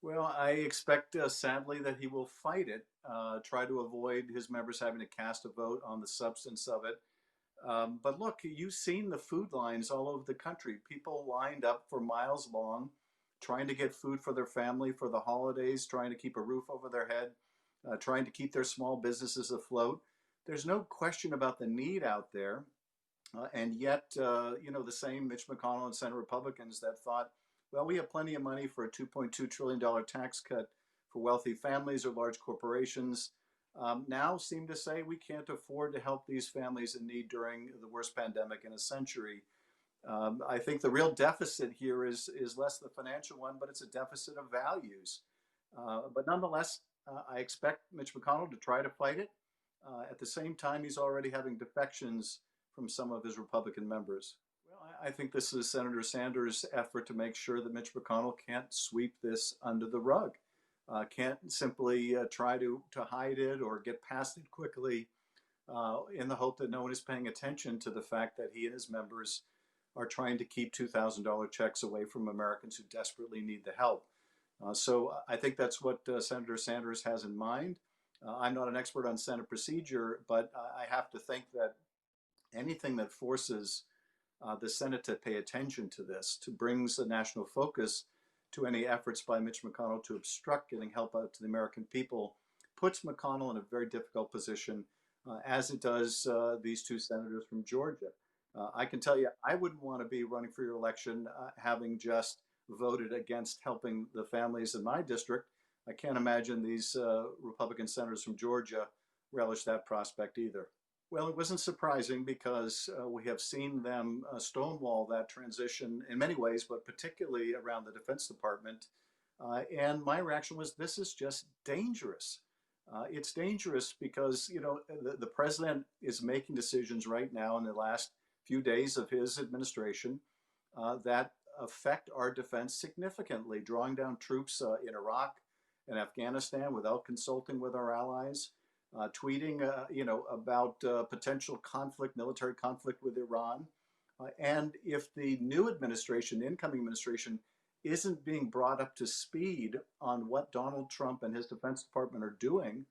Well, I expect, sadly, that he will fight it, try to avoid his members having to cast a vote on the substance of it. But look, you've seen the food lines all over the country. People lined up for miles long, trying to get food for their family for the holidays, trying to keep a roof over their head, trying to keep their small businesses afloat. There's no question about the need out there. And yet, the same Mitch McConnell and Senate Republicans that thought, well, we have plenty of money for a $2.2 trillion tax cut for wealthy families or large corporations, now seem to say we can't afford to help these families in need during the worst pandemic in a century. I think the real deficit here is less the financial one, but it's a deficit of values. But nonetheless, I expect Mitch McConnell to try to fight it. At the same time, he's already having defections from some of his Republican members. Well, I think this is Senator Sanders' effort to make sure that Mitch McConnell can't sweep this under the rug, can't simply try to hide it or get past it quickly in the hope that no one is paying attention to the fact that he and his members are trying to keep $2,000 checks away from Americans who desperately need the help. So I think that's what Senator Sanders has in mind. I'm not an expert on Senate procedure, but I have to think that anything that forces the Senate to pay attention to this, to brings a national focus to any efforts by Mitch McConnell to obstruct getting help out to the American people, puts McConnell in a very difficult position, as it does these two senators from Georgia. I can tell you, I wouldn't want to be running for your election having just voted against helping the families in my district. I can't imagine these Republican senators from Georgia relish that prospect either. Well, it wasn't surprising because we have seen them stonewall that transition in many ways, but particularly around the Defense Department. And my reaction was, this is just dangerous. It's dangerous because, the president is making decisions right now in the last few days of his administration that affect our defense significantly, drawing down troops in Iraq and Afghanistan without consulting with our allies, tweeting, about potential conflict, military conflict with Iran. And if the new administration, the incoming administration, isn't being brought up to speed on what Donald Trump and his Defense Department are doing,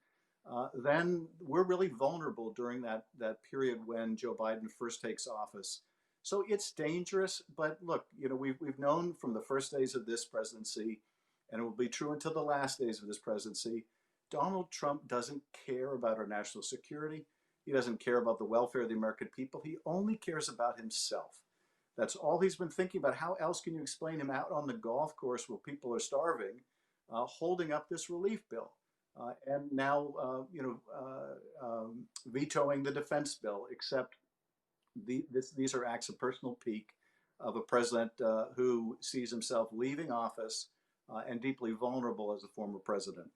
then we're really vulnerable during that period when Joe Biden first takes office. So it's dangerous, but look, we've known from the first days of this presidency, and it will be true until the last days of this presidency, Donald Trump doesn't care about our national security. He doesn't care about the welfare of the American people. He only cares about himself. That's all he's been thinking about. How else can you explain him out on the golf course where people are starving, holding up this relief bill? And now, vetoing the defense bill, except these are acts of personal pique of a president who sees himself leaving office and deeply vulnerable as a former president.